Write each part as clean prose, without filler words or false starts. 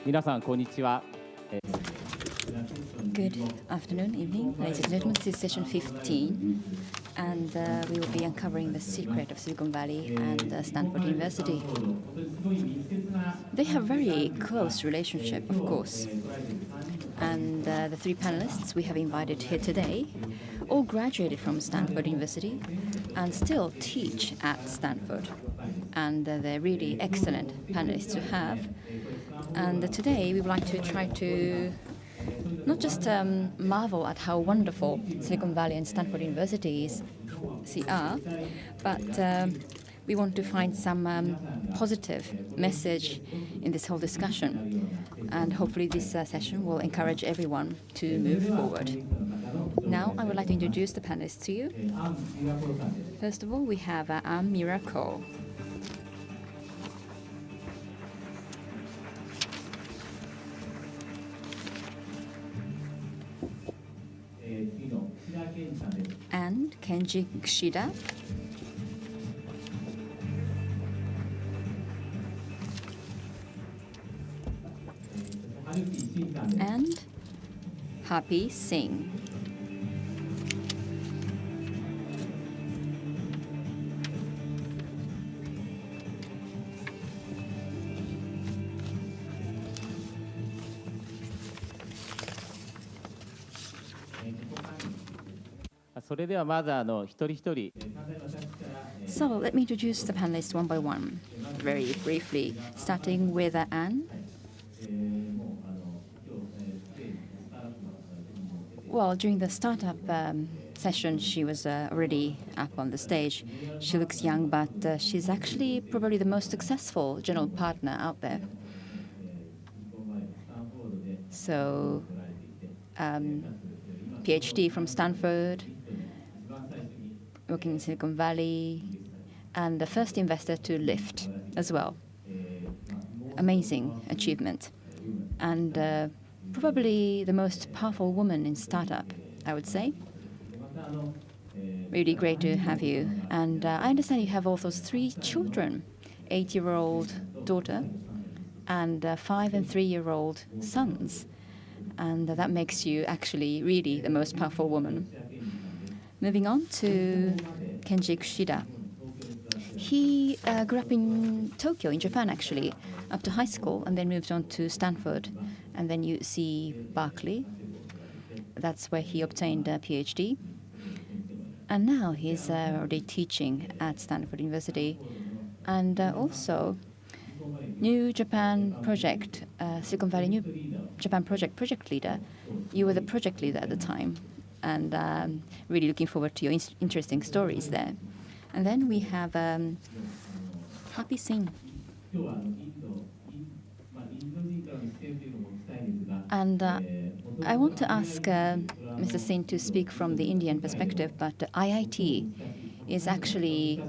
皆さんこんにちは。 Good afternoon, evening, ladies and gentlemen. This is session 15, and we will be uncovering the secret of Silicon Valley and Stanford University. They have very close relationship, of course. And the three panelists we have invited here today all graduated from Stanford University and still teach at Stanford. And they're really excellent panelists to have. And today we would like to try to not just marvel at how wonderful Silicon Valley and Stanford universities are, but we want to find some positive message in this whole discussion. And hopefully this session will encourage everyone to move forward. Now I would like to introduce the panelists to you. First of all, we have Miura-Ko. And Kenji Kushida. And Singh. So let me introduce the panelists one by one, very briefly, starting with Anne. Well, during the startup session, she was already up on the stage. She looks young, but she's actually probably the most successful general partner out there. So, PhD from Stanford, working in Silicon Valley, and the first investor to Lyft as well. Amazing achievement. And probably the most powerful woman in startup, I would say. Really great to have you. And I understand you have also 3 children, 8-year-old daughter and 5- and 3-year-old sons. And that makes you actually really the most powerful woman. Moving on to Kenji Kushida. He grew up in Tokyo, in Japan actually, up to high school, and then moved on to Stanford, and then UC Berkeley. That's where he obtained a PhD. And now he's already teaching at Stanford University. And also, New Japan Project, Silicon Valley New Japan Project leader. You were the project leader at the time. And really looking forward to your interesting stories there. And then we have Singh. And I want to ask Mr. Singh to speak from the Indian perspective, but IIT is actually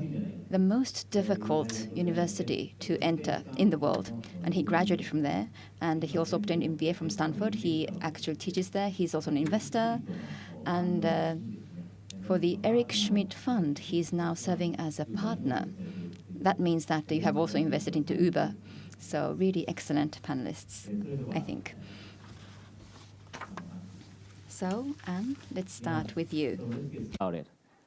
the most difficult university to enter in the world. And he graduated from there, and he also obtained an MBA from Stanford. He actually teaches there. He's also an investor. And for the Eric Schmidt Fund, he's now serving as a partner. That means that you have also invested into Uber. So really excellent panelists, I think. So, Anne, let's start with you. About it.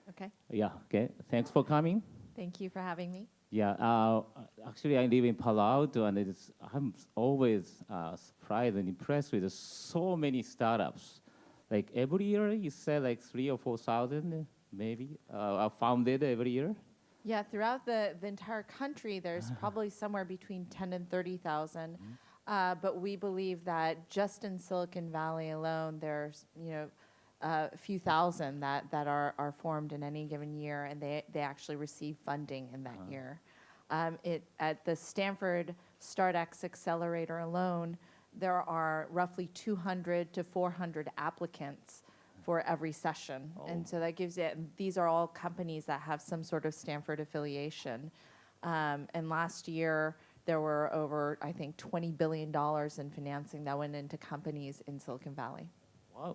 Okay. Yeah, okay. Thanks for coming. Thank you for having me. Yeah, actually I live in Palo Alto, and I'm always surprised and impressed with so many startups. Like every year, you said like 3,000 or 4,000 maybe are founded every year? Yeah, throughout the entire country, there's probably somewhere between 10 and 30,000. But we believe that just in Silicon Valley alone, there's a few thousand that are formed in any given year, and they actually receive funding in that year. At the Stanford StartX Accelerator alone, there are roughly 200 to 400 applicants for every session. Oh. And so that gives you, these are all companies that have some sort of Stanford affiliation. And last year, there were over, I think, $20 billion in financing that went into companies in Silicon Valley.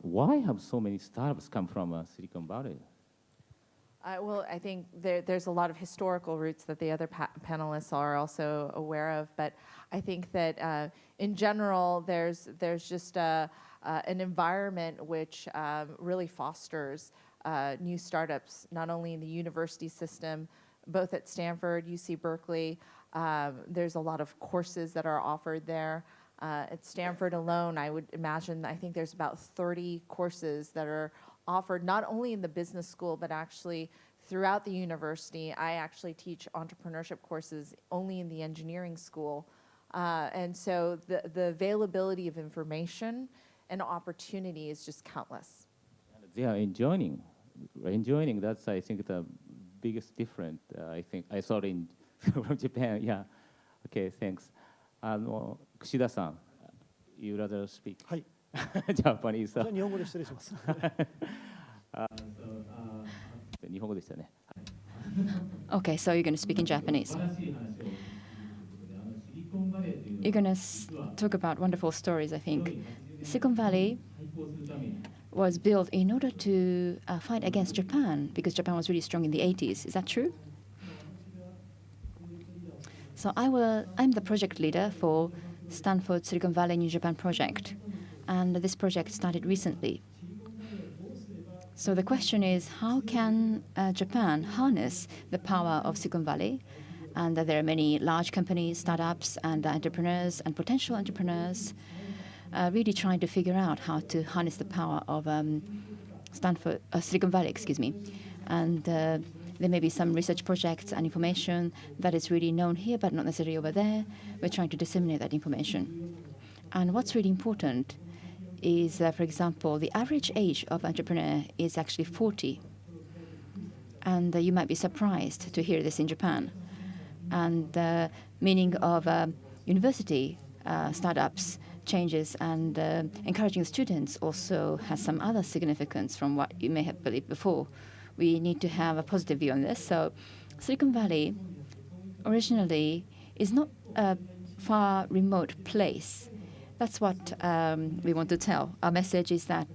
Why have so many startups come from Silicon Valley? Well, I think there's a lot of historical roots that the other panelists are also aware of, but I think that in general, there's just an environment which really fosters new startups, not only in the university system, both at Stanford, UC Berkeley. There's a lot of courses that are offered there. At Stanford alone, I would imagine, I think there's about 30 courses that are offered not only in the business school, but actually throughout the university. I actually teach entrepreneurship courses only in the engineering school. And so the availability of information and opportunity is just countless. They are enjoying. That's, I think, the biggest difference. I think I saw it in from Japan. Yeah. Okay. Thanks. Kushida-san, you rather speak はい。 Japanese. じゃあ日本語で失礼します。日本語でしたね。 Okay, so you're going to speak in Japanese. You're going to talk about wonderful stories, I think. Silicon Valley was built in order to fight against Japan, because Japan was really strong in the 80s. Is that true? So I'm the project leader for Stanford Silicon Valley New Japan project, and this project started recently. So the question is, how can Japan harness the power of Silicon Valley? And there are many large companies, startups, and entrepreneurs and potential entrepreneurs really trying to figure out how to harness the power of Silicon Valley, excuse me. And there may be some research projects and information that is really known here, but not necessarily over there. We're trying to disseminate that information. And what's really important is, for example, the average age of entrepreneur is actually 40. And you might be surprised to hear this in Japan. And the meaning of university startups changes, and encouraging students also has some other significance from what you may have believed before. We need to have a positive view on this. So Silicon Valley originally is not a far remote place. That's what we want to tell. Our message is that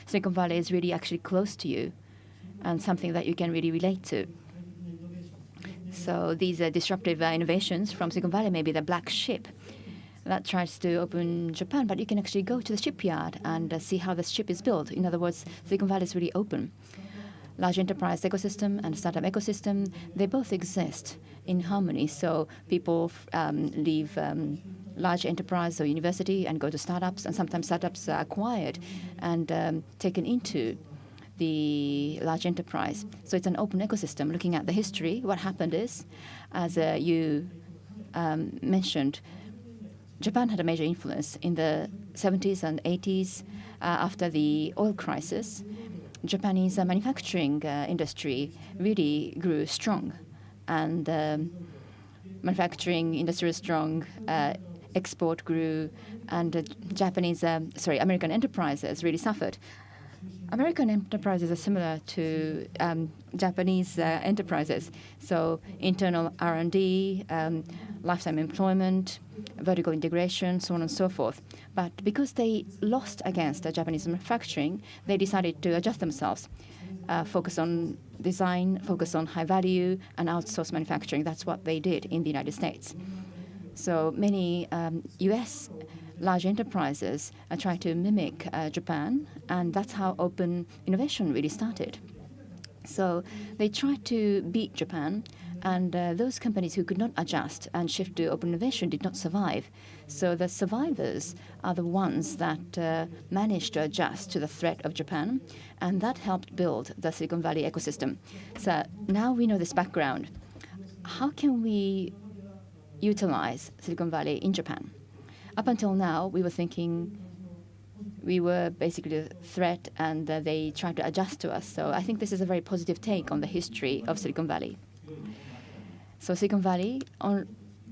Silicon Valley is really actually close to you and something that you can really relate to. So these disruptive innovations from Silicon Valley may be the black ship that tries to open Japan, but you can actually go to the shipyard and see how the ship is built. In other words, Silicon Valley is really open. Large enterprise ecosystem and startup ecosystem, they both exist in harmony. So people leave large enterprise or university and go to startups, and sometimes startups are acquired and taken into the large enterprise. So it's an open ecosystem. Looking at the history, what happened is, as you mentioned, Japan had a major influence in the 70s and 80s after the oil crisis. Japanese manufacturing industry really grew strong, and manufacturing industry was strong, export grew, and American enterprises really suffered. American enterprises are similar to Japanese enterprises. So internal R&D, lifetime employment, vertical integration, so on and so forth. But because they lost against Japanese manufacturing, they decided to adjust themselves, focus on design, focus on high value, and outsource manufacturing. That's what they did in the United States. So many U.S. large enterprises try to mimic Japan, and that's how open innovation really started. So they tried to beat Japan, and those companies who could not adjust and shift to open innovation did not survive. So the survivors are the ones that managed to adjust to the threat of Japan, and that helped build the Silicon Valley ecosystem. So now we know this background. How can we utilize Silicon Valley in Japan? Up until now, we were thinking we were basically a threat, and they tried to adjust to us. So I think this is a very positive take on the history of Silicon Valley. So Silicon Valley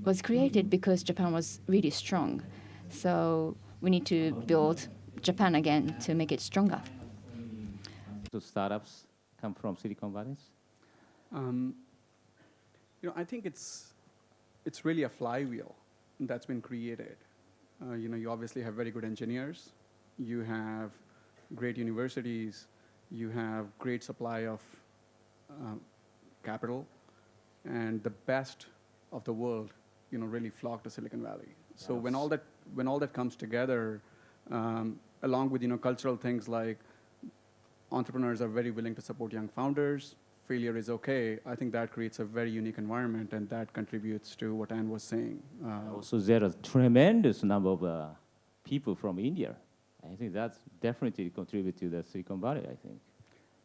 was created because Japan was really strong. So we need to build Japan again to make it stronger. So startups come from Silicon Valley? I think it's really a flywheel that's been created. You obviously have very good engineers, you have great universities, you have great supply of capital, and the best of the world, really flock to Silicon Valley. So when all that comes together, along with cultural things like entrepreneurs are very willing to support young founders, failure is okay. I think that creates a very unique environment, and that contributes to what Anne was saying. Also, there are tremendous number of people from India. I think that's definitely contribute to the Silicon Valley, I think.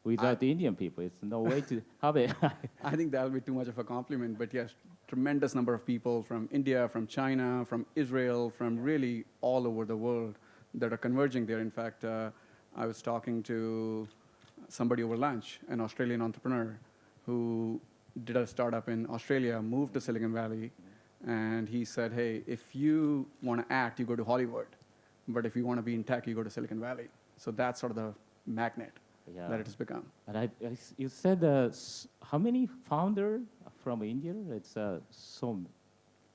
Without the Indian people, it's no way to have it. I think that will be too much of a compliment, but yes, tremendous number of people from India, from China, from Israel, from really all over the world that are converging there. In fact, I was talking to somebody over lunch, an Australian entrepreneur who did a startup in Australia, moved to Silicon Valley, and he said, hey, if you want to act, you go to Hollywood, but if you want to be in tech, you go to Silicon Valley. So that's sort of the magnet that it has become. And you said how many founders from India? It's so.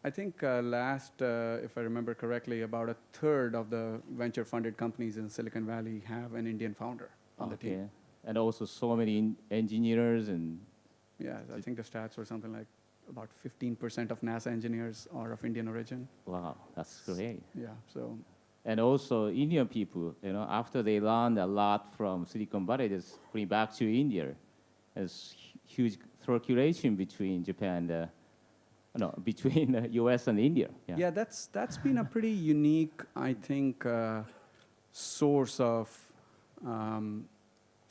I think if I remember correctly, about a third of the venture-funded companies in Silicon Valley have an Indian founder on the team. And also so many engineers and. Yeah, I think the stats were something like about 15% of NASA engineers are of Indian origin. Wow, that's great. Yeah, so. And also Indian people, after they learned a lot from Silicon Valley, just bring back to India. There's huge circulation between Japan and between the US and India. Yeah, that's been a pretty unique, I think, source of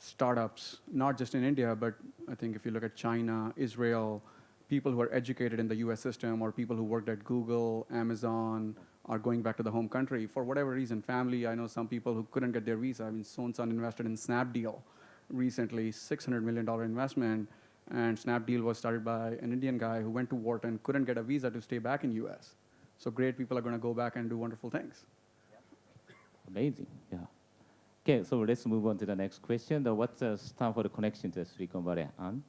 startups, not just in India, but I think if you look at China, Israel, people who are educated in the US system or people who worked at Google, Amazon, are going back to the home country for whatever reason. Family, I know some people who couldn't get their visa. I mean, Son invested in Snapdeal recently, $600 million investment, and Snapdeal was started by an Indian guy who went to Wharton, couldn't get a visa to stay back in US. So great people are going to go back and do wonderful things. Amazing, yeah. Okay, so let's move on to the next question. What's the Stanford connection to Silicon Valley, Anne?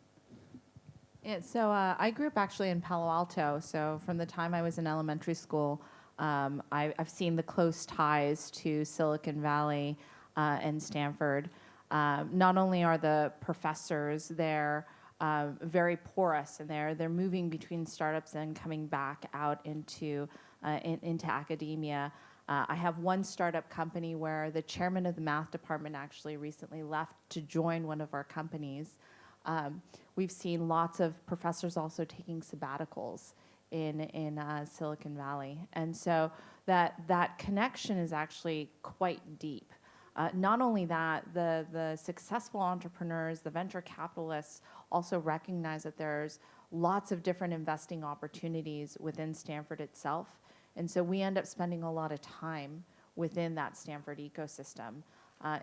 Yeah, so I grew up actually in Palo Alto. So from the time I was in elementary school, I've seen the close ties to Silicon Valley and Stanford. Not only are the professors there very porous, and they're moving between startups and coming back out into academia. I have one startup company where the chairman of the math department actually recently left to join one of our companies. We've seen lots of professors also taking sabbaticals in Silicon Valley. And so that connection is actually quite deep. Not only that, the successful entrepreneurs, the venture capitalists also recognize that there's lots of different investing opportunities within Stanford itself. And so we end up spending a lot of time within that Stanford ecosystem.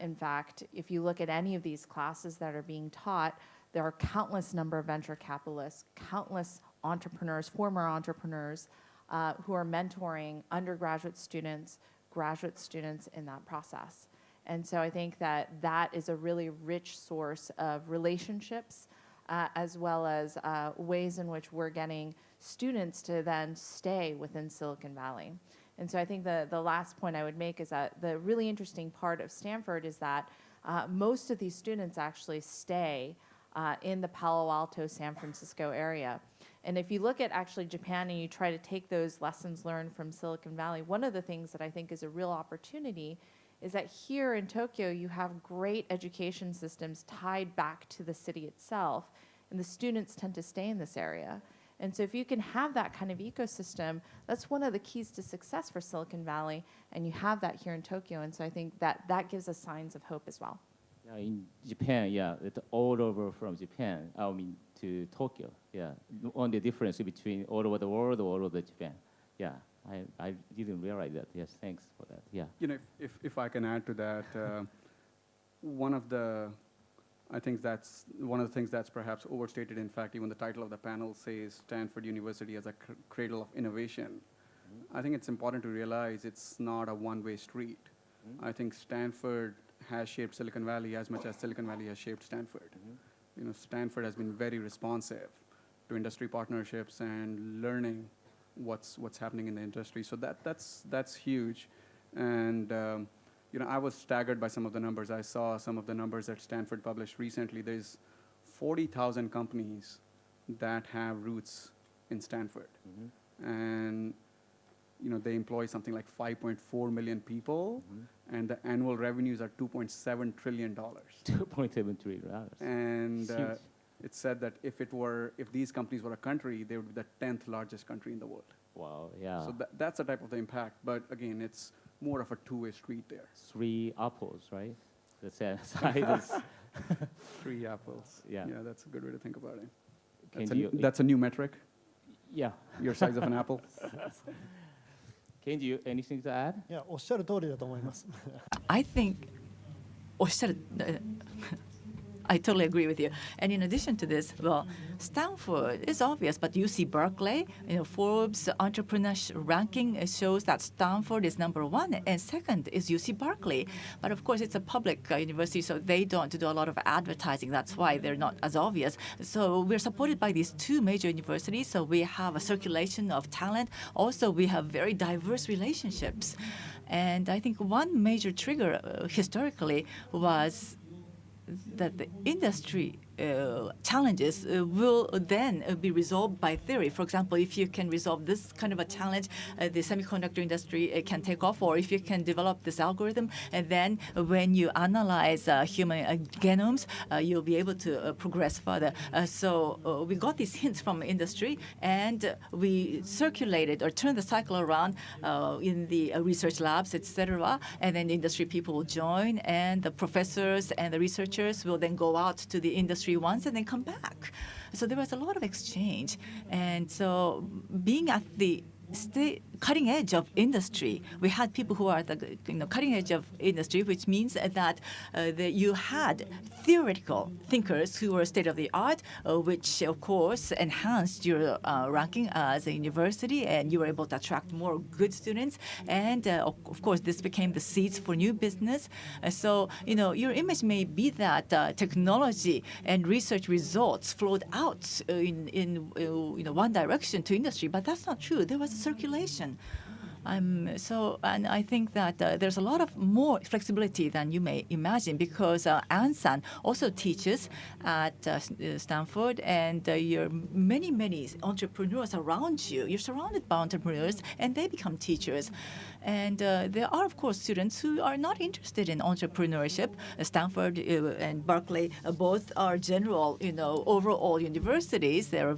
In fact, if you look at any of these classes that are being taught, there are countless number of venture capitalists, countless entrepreneurs, former entrepreneurs, who are mentoring undergraduate students, graduate students in that process. And so I think that is a really rich source of relationships, as well as ways in which we're getting students to then stay within Silicon Valley. And so I think the last point I would make is that the really interesting part of Stanford is that most of these students actually stay in the Palo Alto, San Francisco area. And if you look at actually Japan and you try to take those lessons learned from Silicon Valley, one of the things that I think is a real opportunity is that here in Tokyo, you have great education systems tied back to the city itself, and the students tend to stay in this area. And so if you can have that kind of ecosystem, that's one of the keys to success for Silicon Valley, and you have that here in Tokyo. And so I think that gives us signs of hope as well. Yeah, in Japan, it's all over from Japan, to Tokyo. Yeah, only difference between all over the world or all over Japan. Yeah, I didn't realize that. Yes, thanks for that. Yeah. If I can add to that, one of the things that's perhaps overstated. In fact, even the title of the panel says Stanford University as a cradle of innovation. Mm-hmm. I think it's important to realize it's not a one-way street. Mm-hmm. I think Stanford has shaped Silicon Valley as much as Silicon Valley has shaped Stanford. Mm-hmm. Stanford has been very responsive to industry partnerships and learning what's happening in the industry. So that's huge. And I was staggered by some of the numbers. I saw some of the numbers that Stanford published recently. There's 40,000 companies that have roots in Stanford. And they employ something like 5.4 million people, and the annual revenues are $2.7 trillion. $2.7 trillion. And Huge. it's said that if these companies were a country, they would be the 10th largest country in the world. Wow, yeah. So that's the type of the impact. But again, it's more of a two-way street there. 3 apples, right? The size is. 3 apples. Yeah. Yeah, that's a good way to think about it. Kenji, That's a new metric, yeah. your size of an apple. Kenji, anything to add? いや、おっしゃる通りだと思います。 I think, おっしゃる I totally agree with you. And in addition to this, well, Stanford is obvious, but UC Berkeley, Forbes entrepreneurship ranking shows that Stanford is #1, and second is UC Berkeley. But of course, it's a public university, so they don't do a lot of advertising. That's why they're not as obvious. So we're supported by these 2 major universities, so we have a circulation of talent. Also, we have very diverse relationships. And I think one major trigger historically was that the industry challenges will then be resolved by theory. For example, if you can resolve this kind of a challenge, the semiconductor industry can take off, or if you can develop this algorithm, and then when you analyze human genomes, you'll be able to progress further. So we got these hints from industry, and we circulated or turned the cycle around in the research labs, etc. And then industry people will join, and the professors and the researchers will then go out to the industry once and then come back. So there was a lot of exchange. And so being at the cutting edge of industry, we had people who are at the cutting edge of industry, which means that you had theoretical thinkers who were state of the art, which of course enhanced your ranking as a university, and you were able to attract more good students. And of course, this became the seeds for new business. So your image may be that technology and research results flowed out in one direction to industry, but that's not true. There was a circulation. And I think that there's a lot of more flexibility than you may imagine, because Ann-san also teaches at Stanford, and you're many entrepreneurs around you. You're surrounded by entrepreneurs, and they become teachers. And there are, of course, students who are not interested in entrepreneurship. Stanford and Berkeley both are general, overall universities. They're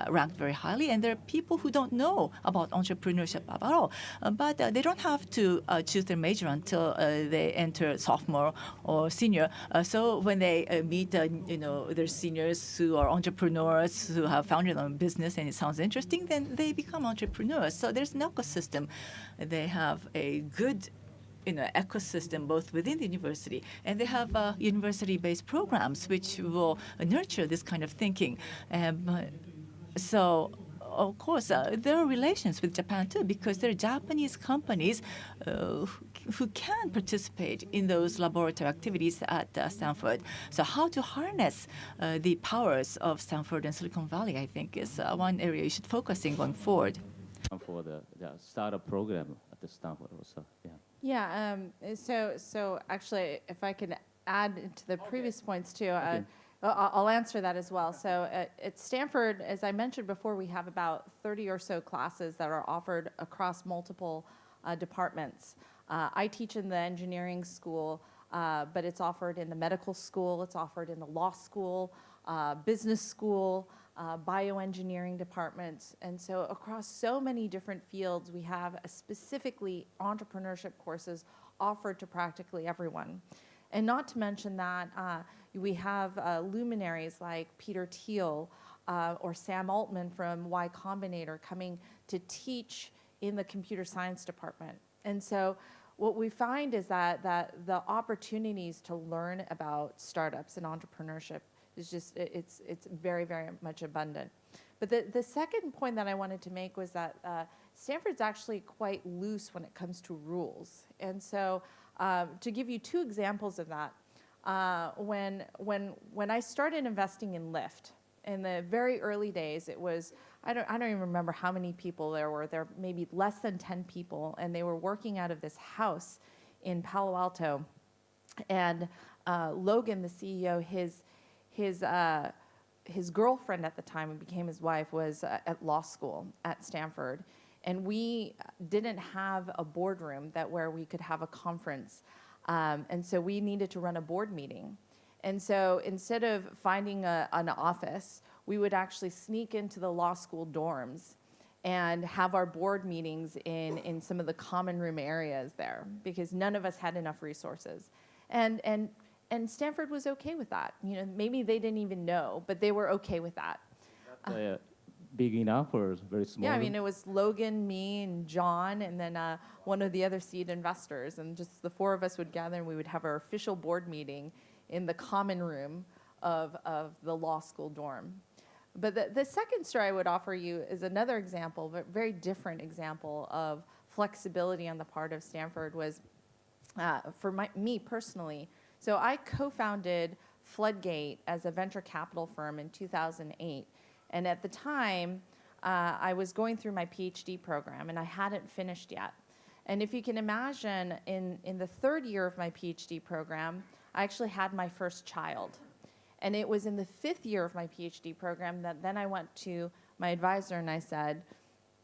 ranked very highly, and there are people who don't know about entrepreneurship at all. But they don't have to choose their major until they enter sophomore or senior. So when they meet, their seniors who are entrepreneurs who have founded their own business and it sounds interesting, then they become entrepreneurs. So there's an ecosystem. They have a good ecosystem both within the university, and they have university-based programs which will nurture this kind of thinking. So of course, there are relations with Japan too, because there are Japanese companies who can participate in those laboratory activities at Stanford. So how to harness the powers of Stanford and Silicon Valley, I think, is one area you should focus in going forward. For the startup program at the Stanford also, yeah. Yeah, so actually, if I could add to the previous points too, Okay. I'll answer that as well. So at Stanford, as I mentioned before, we have about 30 or so classes that are offered across multiple departments. I teach in the engineering school, but it's offered in the medical school, it's offered in the law school, business school, bioengineering departments. And so across so many different fields, we have specifically entrepreneurship courses offered to practically everyone. And not to mention that we have luminaries like Peter Thiel or Sam Altman from Y Combinator coming to teach in the computer science department. And so what we find is that the opportunities to learn about startups and entrepreneurship is just, it's very, very much abundant. But the second point that I wanted to make was that Stanford's actually quite loose when it comes to rules. And so to give you 2 examples of that, when I started investing in Lyft, in the very early days, it was, I don't even remember how many people there were. There were maybe less than 10 people, and they were working out of this house in Palo Alto. And Logan, the CEO, his his girlfriend at the time, who became his wife, was at law school at Stanford. And we didn't have a boardroom where we could have a conference. And so we needed to run a board meeting. And so instead of finding an office, we would actually sneak into the law school dorms and have our board meetings in some of the common room areas there, because none of us had enough resources. And Stanford was okay with that. You know, maybe they didn't even know, but they were okay with that. Big enough or very small? Yeah, I mean, it was Logan, me, and John, and then one of the other seed investors. And just the four of us would gather, and we would have our official board meeting in the common room of the law school dorm. But the second story I would offer you is another example, but very different example of flexibility on the part of Stanford was, for me personally. So I co-founded FLOODGATE as a venture capital firm in 2008. And at the time, I was going through my PhD program, and I hadn't finished yet. And if you can imagine, in the third year of my PhD program, I actually had my first child. And it was in the fifth year of my PhD program that then I went to my advisor and I said,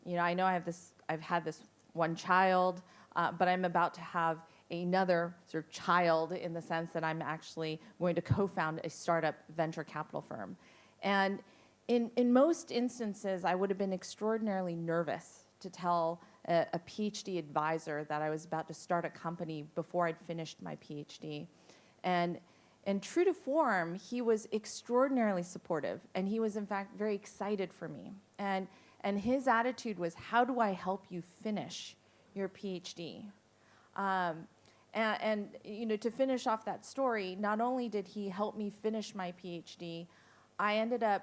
you know, I know I've had this one child, but I'm about to have another sort of child, in the sense that I'm actually going to co-found a startup venture capital firm. And in most instances, I would have been extraordinarily nervous to tell a PhD advisor that I was about to start a company before I'd finished my PhD. And true to form, he was extraordinarily supportive, and he was, in fact, very excited for me. And his attitude was, how do I help you finish your PhD? And you know, to finish off that story, not only did he help me finish my PhD, I ended up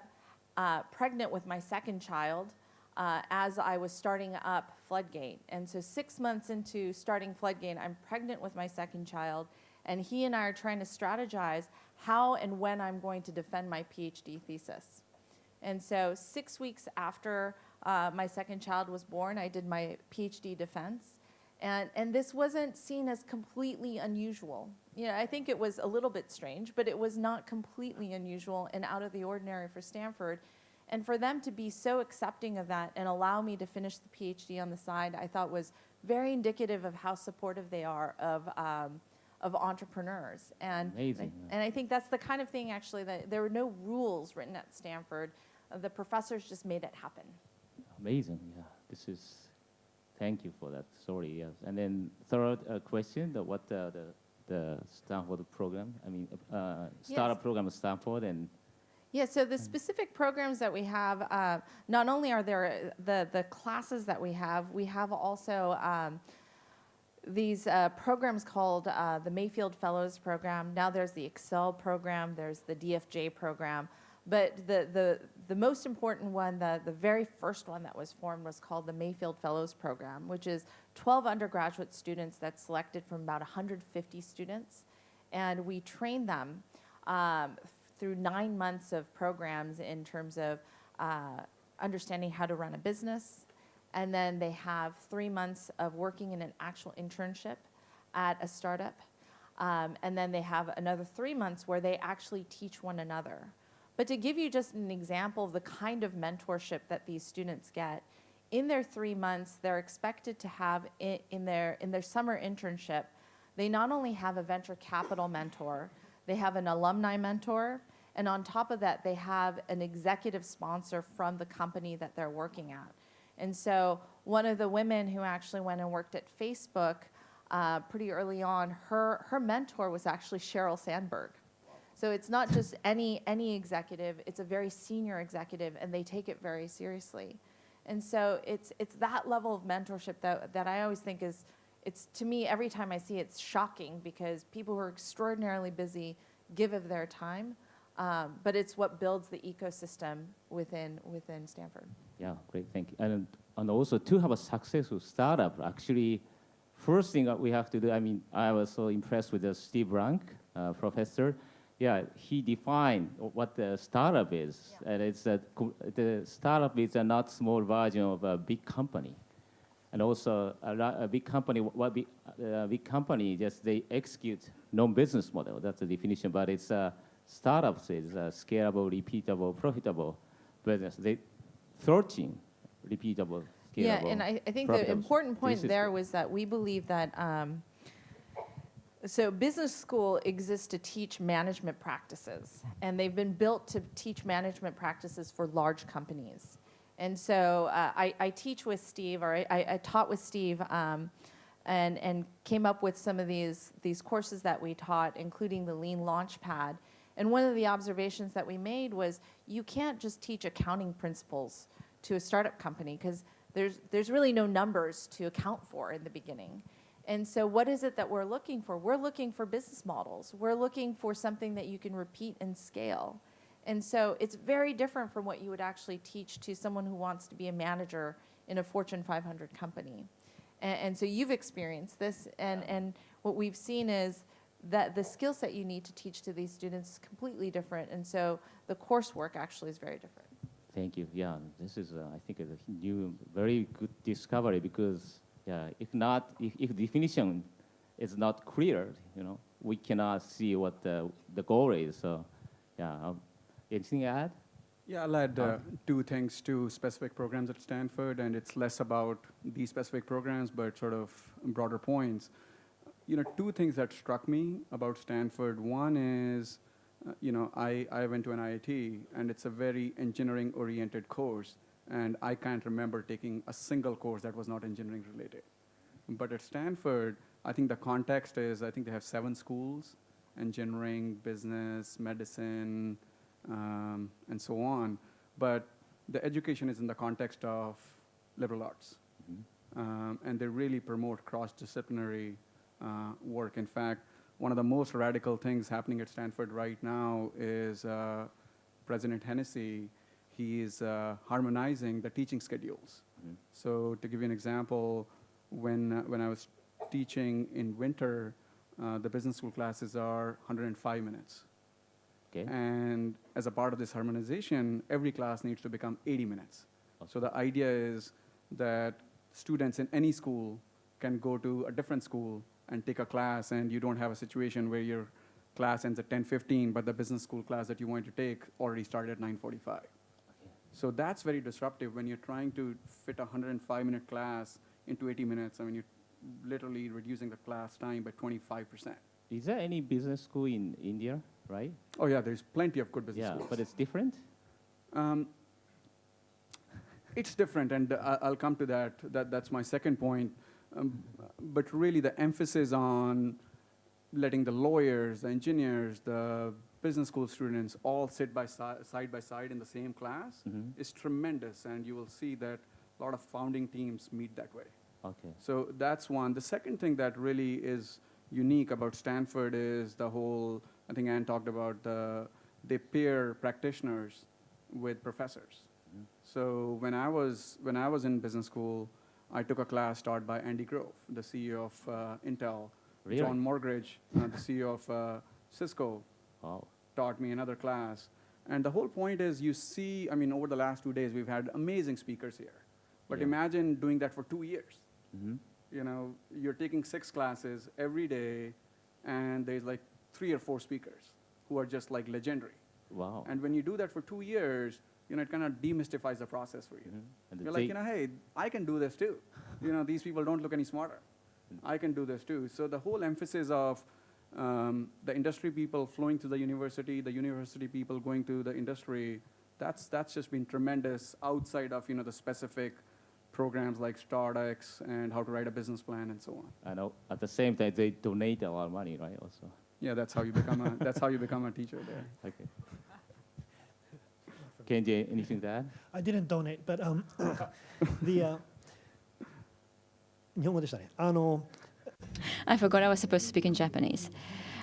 pregnant with my second child as I was starting up FLOODGATE. And so 6 months into starting FLOODGATE, I'm pregnant with my second child, and he and I are trying to strategize how and when I'm going to defend my PhD thesis. And so 6 weeks after my second child was born, I did my PhD defense. And this wasn't seen as completely unusual. You know, I think it was a little bit strange, but it was not completely unusual and out of the ordinary for Stanford. And for them to be so accepting of that and allow me to finish the PhD on the side, I thought was very indicative of how supportive they are of entrepreneurs. And Amazing. And I think that's the kind of thing, actually, that there were no rules written at Stanford. The professors just made it happen. Amazing, yeah. Thank you for that story, yes. And then third question, what the Stanford program, I mean, startup program at Stanford and... Yeah, so the specific programs that we have, not only are there the classes that we have also these programs called the Mayfield Fellows Program. Now there's the Excel program, there's the DFJ program. But the most important one, the very first one that was formed, was called the Mayfield Fellows Program, which is 12 undergraduate students that's selected from about 150 students. And we train them through 9 months of programs in terms of understanding how to run a business. And then they have 3 months of working in an actual internship at a startup. And then they have another 3 months where they actually teach one another. But to give you just an example of the kind of mentorship that these students get, in their 3 months, they're expected to have in their summer internship, they not only have a venture capital mentor, they have an alumni mentor, and on top of that, they have an executive sponsor from the company that they're working at. And so one of the women who actually went and worked at Facebook pretty early on, her mentor was actually Sheryl Sandberg. So it's not just any executive, it's a very senior executive, and they take it very seriously. And so it's that level of mentorship that I always think is, it's, to me, every time I see it, it's shocking, because people who are extraordinarily busy give of their time, but it's what builds the ecosystem within Stanford. Yeah, great, thank you. And also, to have a successful startup, actually, first thing that we have to do, I mean, I was so impressed with Steve Rank, professor. Yeah, he defined what the startup is, yeah. And it's that the startup is a not small version of a big company, and also a big company. Big company just they execute non-business model. That's the definition, but it's startups is scalable, repeatable, profitable business. They 13 repeatable, scalable. Yeah, and I think the profitable. important point This is there good. was that we believe that, so business school exists to teach management practices, and they've been built to teach management practices for large companies. And so I teach with Steve, or I taught with Steve, and came up with some of these courses that we taught, including the Lean Launchpad. And one of the observations that we made was you can't just teach accounting principles to a startup company because there's really no numbers to account for in the beginning. And so what is it that we're looking for? We're looking for business models. We're looking for something that you can repeat and scale. And so it's very different from what you would actually teach to someone who wants to be a manager in a Fortune 500 company. And so you've experienced this, and what we've seen is that the skill set you need to teach to these students is completely different, and so the coursework actually is very different. Thank you. Yeah, this is, I think, a new, very good discovery because, yeah, if definition is not clear, we cannot see what the goal is. So, yeah, anything to add? Yeah, I'll add two things to specific programs at Stanford, and it's less about these specific programs, but sort of broader points. Two things that struck me about Stanford. One is, I went to an IIT, and it's a very engineering-oriented course, and I can't remember taking a single course that was not engineering-related. But at Stanford, I think the context is, I think they have 7 schools, engineering, business, medicine, and so on. But the education is in the context of liberal arts. Mm-hmm. And they really promote cross-disciplinary work. In fact, one of the most radical things happening at Stanford right now is President Hennessy, he is harmonizing the teaching schedules. Mm-hmm. So to give you an example, when I was teaching in winter, the business school classes are 105 minutes. Okay. And as a part of this harmonization, every class needs to become 80 minutes. Okay. So the idea is that students in any school can go to a different school and take a class, and you don't have a situation where your class ends at 10:15, but the business school class that you want to take already started at 9:45. Okay. So that's very disruptive when you're trying to fit a 105-minute class into 80 minutes. I mean, you're literally reducing the class time by 25%. Is there any business school in India, right? Oh, yeah, there's plenty of good business schools. Yeah, but it's different? It's different, and I'll come to that. That's my second point. But really, the emphasis on letting the lawyers, the engineers, the business school students all sit side by side in the same class is tremendous, and you will see that a lot of founding teams meet that way. Okay. So that's one. The second thing that really is unique about Stanford is the whole, I think Ann talked about, they pair practitioners with professors. So when I was in business school, I took a class taught by Andy Grove, the CEO of Intel. Really? John Morgridge, the CEO of Cisco, taught me another class. And the whole point is you see, I mean, over the last 2 days, we've had amazing speakers here. But imagine doing that for 2 years. Mm-hmm. You're taking 6 classes every day, and there's like 3 or 4 speakers who are just like legendary. Wow. And when you do that for 2 years, it kind of demystifies the process for you. Mm-hmm. You're like, hey, I can do this too. These people don't look any smarter. I can do this too. So the whole emphasis of the industry people flowing to the university people going to the industry, that's just been tremendous outside of, the specific programs like StartX and how to write a business plan and so on. I know. At the same time, they donate a lot of money, right? Also. Yeah, that's how you become a teacher there. Okay. Kenji, anything to add? I didn't donate, but 日本語でしたね。I forgot I was supposed to speak in Japanese.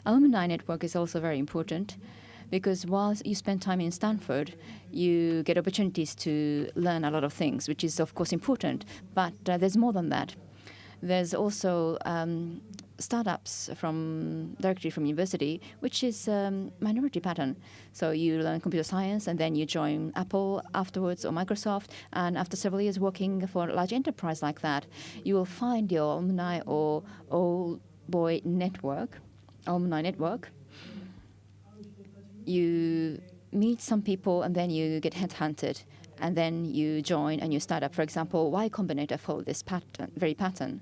Alumni network is also very important because while you spend time in Stanford, you get opportunities to learn a lot of things, which is of course important, but there's more than that. There's also startups directly from university, which is minority pattern. So you learn computer science, and then you join Apple afterwards or Microsoft, and after several years working for a large enterprise like that, you will find your alumni or alumni network. you meet some people and then you get headhunted, and then you join a new startup. For example, Y Combinator followed this very pattern.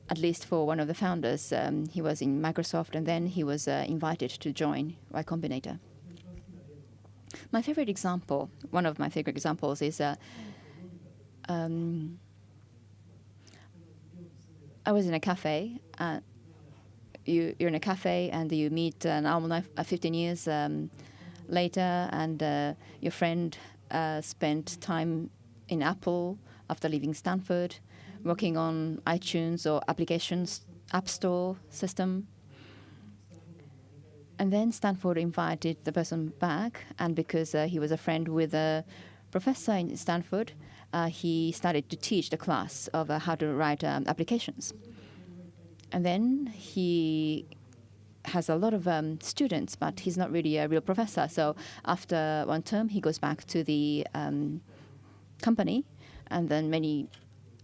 At least for one of the founders, he was in Microsoft, and then he was invited to join Y Combinator. My favorite example, one of my favorite examples, is I was in a cafe. You're in a cafe and you meet an alumni 15 years later, and your friend spent time in Apple after leaving Stanford, working on iTunes or applications, App Store system. And then Stanford invited the person back, and because he was a friend with a professor in Stanford, he started to teach the class of how to write applications. And then he has a lot of students, but he's not really a real professor. So after one term, he goes back to the company, and then many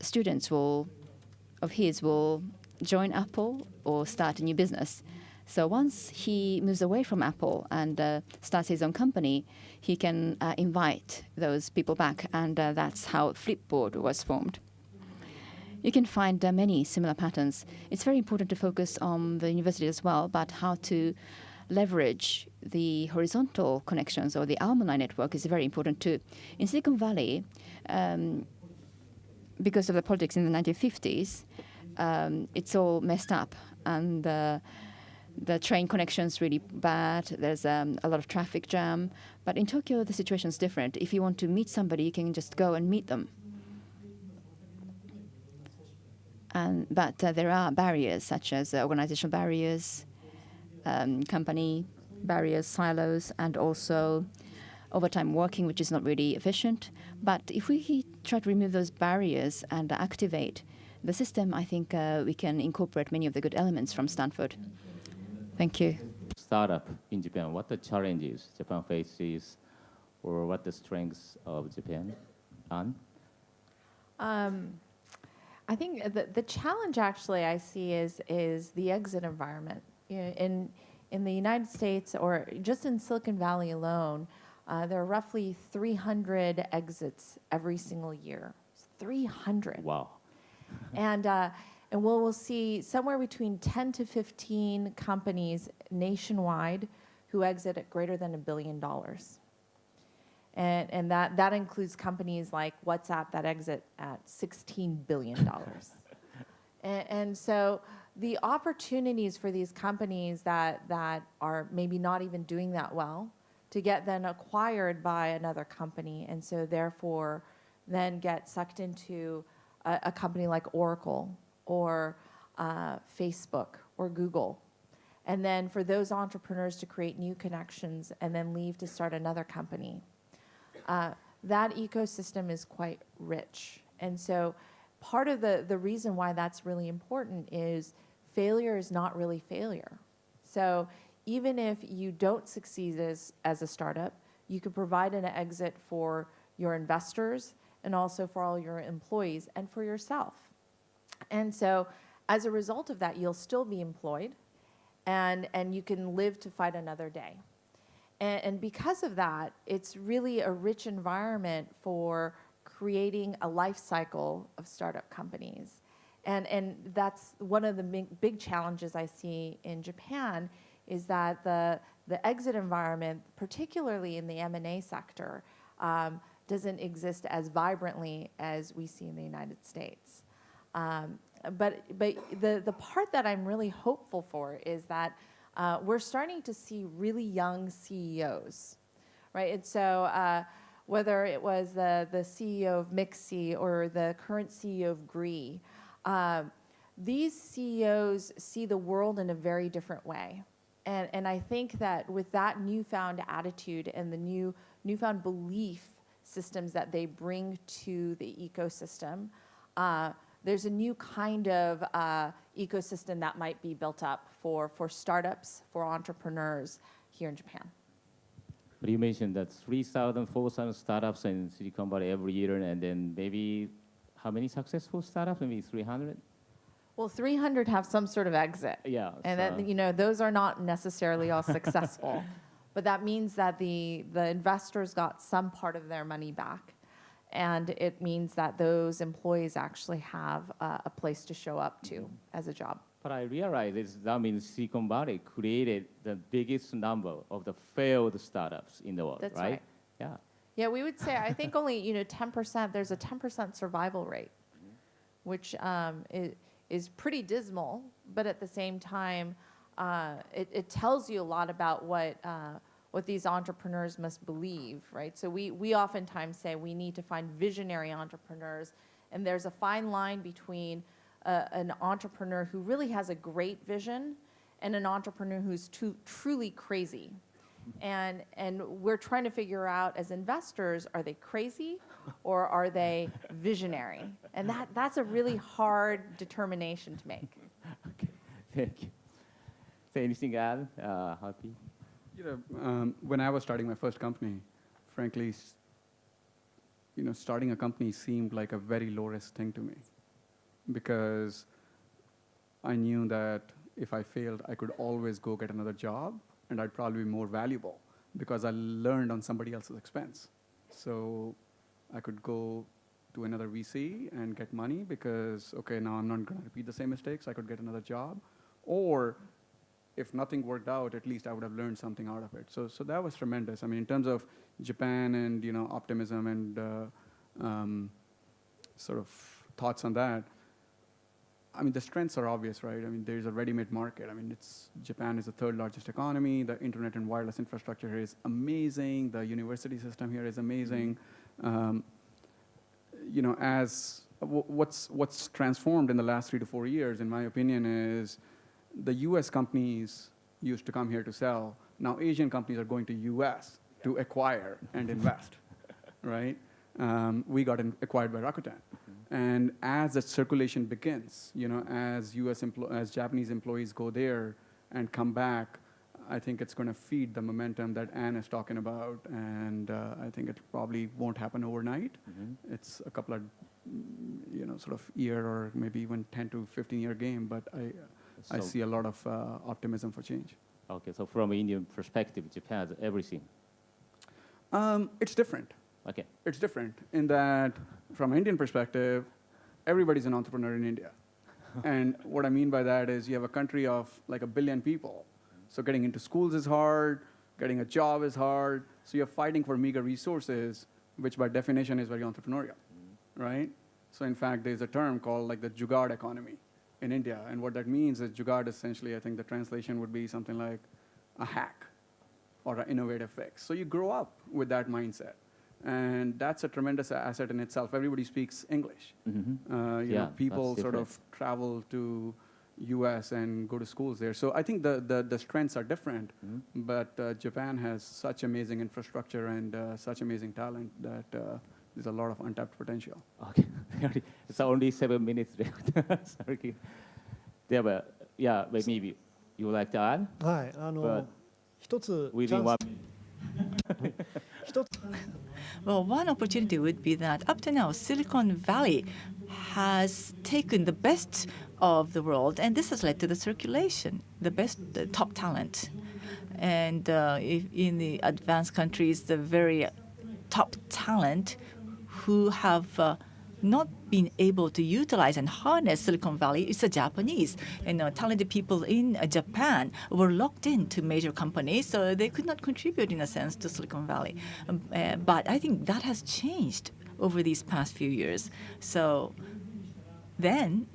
students of his will join Apple or start a new business. So once he moves away from Apple and starts his own company, he can invite those people back, and that's how Flipboard was formed. You can find many similar patterns. It's very important to focus on the university as well, but how to leverage the horizontal connections or the alumni network is very important too. In Silicon Valley, because of the politics in the 1950s, it's all messed up, and the train connection's really bad. There's a lot of traffic jam. But in Tokyo, the situation's different. If you want to meet somebody, you can just go and meet them. But there are barriers, such as organizational barriers, company barriers, silos, and also overtime working, which is not really efficient. But if we try to remove those barriers and activate the system, I think we can incorporate many of the good elements from Stanford. Thank you. Startup in Japan, what the challenges Japan faces, or what the strengths of Japan? Anne? I think the challenge actually I see is the exit environment. You know, in the United States, or just in Silicon Valley alone, there are roughly 300 exits every single year. 300. Wow. And we'll see somewhere between 10 to 15 companies nationwide who exit at greater than $1 billion. And that includes companies like WhatsApp that exit at $16 billion. and so the opportunities for these companies that are maybe not even doing that well to get then acquired by another company, and so therefore then get sucked into a company like Oracle or Facebook or Google. And then for those entrepreneurs to create new connections and then leave to start another company. That ecosystem is quite rich. And so part of the reason why that's really important is failure is not really failure. So even if you don't succeed as a startup, you could provide an exit for your investors and also for all your employees and for yourself. And so as a result of that, you'll still be employed, and you can live to fight another day. And because of that, it's really a rich environment for creating a life cycle of startup companies. And that's one of the big challenges I see in Japan, is that the exit environment, particularly in the M&A sector, doesn't exist as vibrantly as we see in the United States. But the part that I'm really hopeful for is that we're starting to see really young CEOs, right? And so whether it was the CEO of Mixi or the current CEO of Gree, these CEOs see the world in a very different way. And I think that with that newfound attitude and the newfound belief systems that they bring to the ecosystem, there's a new kind of ecosystem that might be built up for startups, for entrepreneurs here in Japan. But you mentioned that 3,000, 4,000 startups in Silicon Valley every year, and then maybe how many successful startups? Maybe 300? Well, 300 have some sort of exit. Yeah. And so- that, those are not necessarily all successful. But that means that the investors got some part of their money back. And it means that those employees actually have a place to show up to as a job. But I realize that means Silicon Valley created the biggest number of the failed startups in the world, That's right? right. Yeah. Yeah, we would say, I think only 10%, there's a 10% survival rate, which is pretty dismal, but at the same time, it tells you a lot about what these entrepreneurs must believe, right? So we oftentimes say we need to find visionary entrepreneurs, and there's a fine line between an entrepreneur who really has a great vision and an entrepreneur who's truly crazy. And we're trying to figure out as investors, are they crazy or are they visionary? And that's a really hard determination to make. Okay. Thank you. So anything else, Harpy? When I was starting my first company, frankly, starting a company seemed like a very low-risk thing to me, because I knew that if I failed, I could always go get another job, and I'd probably be more valuable because I learned on somebody else's expense. So I could go to another VC and get money because, okay, now I'm not going to repeat the same mistakes. I could get another job. Or if nothing worked out, at least I would have learned something out of it. So that was tremendous. I mean, in terms of Japan and optimism and sort of thoughts on that, I mean, the strengths are obvious, right? I mean, there's a ready-made market. I mean, Japan is the third largest economy. The internet and wireless infrastructure here is amazing. The university system here is amazing. What's transformed in the last 3 to 4 years, in my opinion, is the U.S. companies used to come here to sell. Now Asian companies are going to U.S. to acquire and invest, right? We got acquired by Rakuten. And as the circulation begins, as as Japanese employees go there and come back, I think it's going to feed the momentum that Anne is talking about. And I think it probably won't happen overnight. It's a couple of, sort of year or maybe even 10 to 15-year game. But I see a lot of optimism for change. Okay, so from an Indian perspective, Japan has everything. It's different. Okay. It's different in that, from an Indian perspective, everybody's an entrepreneur in India. And what I mean by that is you have a country of like 1 billion people. So getting into schools is hard, getting a job is hard. So you're fighting for meager resources, which by definition is very entrepreneurial, right? So in fact, there's a term called like the jugaad economy in India. And what that means is jugaad essentially, I think the translation would be something like a hack or an innovative fix. So you grow up with that mindset. And that's a tremendous asset in itself. Everybody speaks English. People sort of travel to US and go to schools there. So I think the strengths are different, but Japan has such amazing infrastructure and such amazing talent that there's a lot of untapped potential. Okay, it's only 7 minutes left. Sorry. Yeah, but maybe you would like to add? はい、But 一つチ within ャン one ス一つ Well, one opportunity would be that up to now, Silicon Valley has taken the best of the world, and this has led to the circulation, the best, the top talent. And if in the advanced countries, the very top talent who have not been able to utilize and harness Silicon Valley is the Japanese. And talented people in Japan were locked into major companies, so they could not contribute in a sense to Silicon Valley. But I think that has changed over these past few years. So then,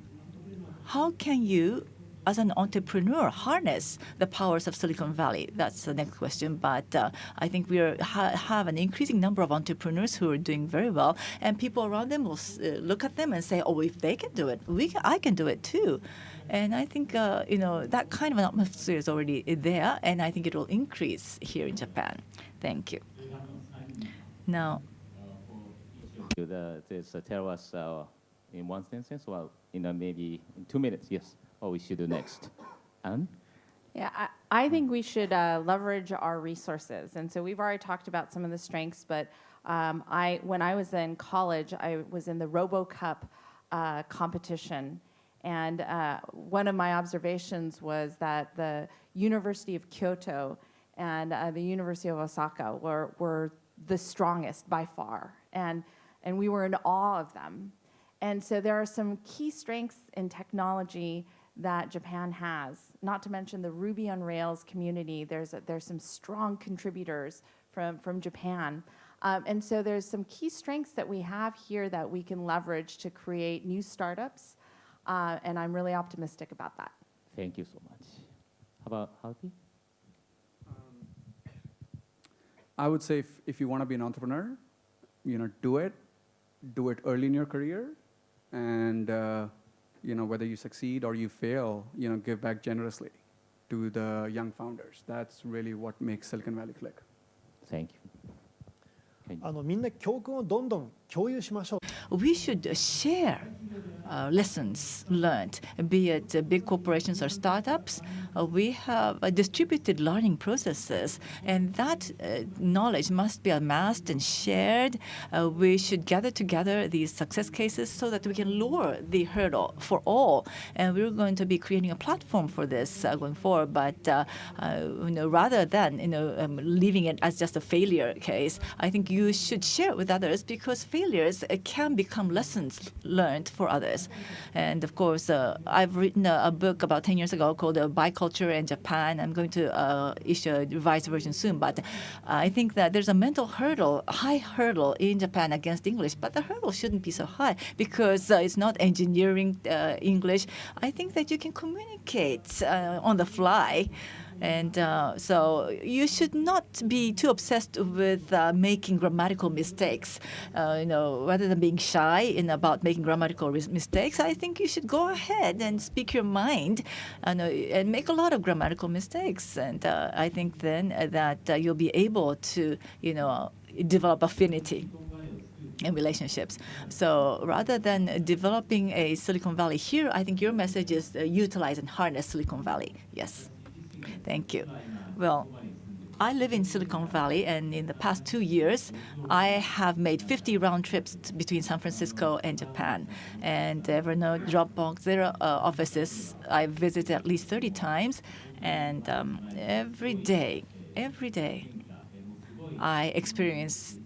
how can you, as an entrepreneur, harness the powers of Silicon Valley? That's the next question. But I think we have an increasing number of entrepreneurs who are doing very well, and people around them will look at them and say, "Oh, if they can do it, I can do it too." And I think that kind of an atmosphere is already there, and I think it will increase here in Japan. Thank you. Now, tell us in one sentence, well, maybe in 2 minutes, yes. What we should do next. Anne? Yeah, I think we should leverage our resources. And so we've already talked about some of the strengths, but when I was in college, I was in the RoboCup competition. And one of my observations was that the University of Kyoto and the University of Osaka were the strongest by far. And we were in awe of them. And so there are some key strengths in technology that Japan has, not to mention the Ruby on Rails community. There's some strong contributors from Japan. And so there's some key strengths that we have here that we can leverage to create new startups. And I'm really optimistic about that. Thank you so much. How about Harpy? I would say if you want to be an entrepreneur, do it early in your career, and whether you succeed or you fail, give back generously to the young founders. That's really what makes Silicon Valley click. Thank you. みんな教訓をどんどん共有しましょう。 We should share lessons learned, be it big corporations or startups. We have distributed learning processes, and that knowledge must be amassed and shared. We should gather together these success cases so that we can lower the hurdle for all. And we're going to be creating a platform for this going forward. But rather than leaving it as just a failure case, I think you should share it with others, because failures can become lessons learned for others. And of course, I've written a book about 10 years ago called Biculture in Japan. I'm going to issue a revised version soon. But I think that there's a mental hurdle, high hurdle in Japan against English. But the hurdle shouldn't be so high, because it's not engineering English. I think that you can communicate on the fly. And so you should not be too obsessed with making grammatical mistakes. Rather than being shy about making grammatical mistakes, I think you should go ahead and speak your mind and make a lot of grammatical mistakes. And I think then that you'll be able to, develop affinity and relationships. So rather than developing a Silicon Valley here, I think your message is utilize and harness Silicon Valley. Yes. Thank you. Well, I live in Silicon Valley, and in the past 2 years, I have made 50 round trips between San Francisco and Japan. And Evernote, Dropbox, their offices, I visited at least 30 times. And every day, I experience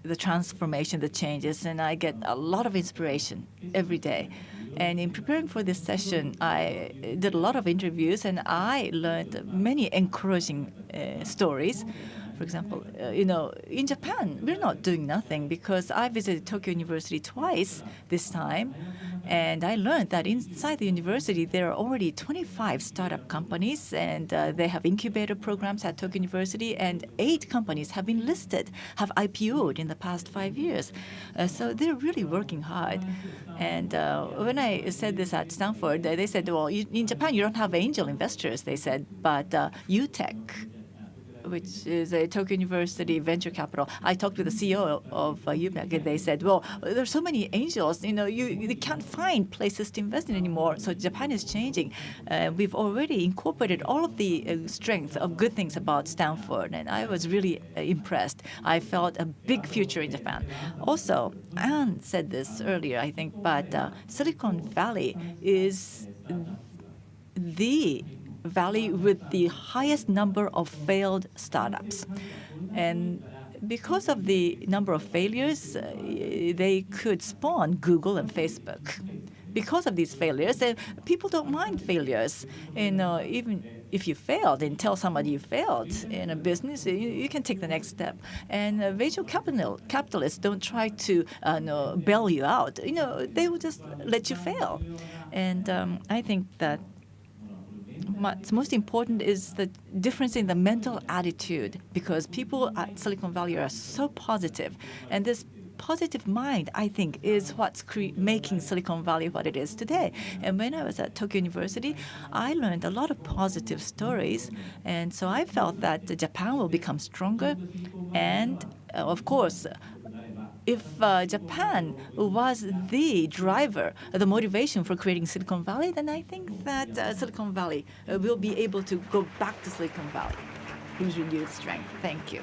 the transformation, the changes, and I get a lot of inspiration every day. And in preparing for this session, I did a lot of interviews, and I learned many encouraging stories. For example, in Japan, we're not doing nothing, because I visited Tokyo University twice this time, and I learned that inside the university, there are already 25 startup companies, and they have incubator programs at Tokyo University, and 8 companies have been listed, have IPO'd in the past 5 years. So they're really working hard. And when I said this at Stanford, they said, well, in Japan, you don't have angel investors, they said, but UTech, which is a Tokyo University venture capital. I talked with the CEO of UTech, and they said, well, there's so many angels, you can't find places to invest in anymore. So Japan is changing. We've already incorporated all of the strengths of good things about Stanford, and I was really impressed. I felt a big future in Japan. Also, Anne said this earlier, I think, but Silicon Valley is the valley with the highest number of failed startups. And because of the number of failures, they could spawn Google and Facebook. Because of these failures, people don't mind failures. Even if you failed and tell somebody you failed in a business, you can take the next step. And venture capitalists don't try to bail you out. They will just let you fail. And I think that what's most important is the difference in the mental attitude, because people at Silicon Valley are so positive. And this positive mind, I think, is what's making Silicon Valley what it is today. And when I was at Tokyo University, I learned a lot of positive stories. And so I felt that Japan will become stronger. And of course, if Japan was the driver, the motivation for creating Silicon Valley, then I think that Silicon Valley will be able to go back to Silicon Valley with renewed strength. Thank you.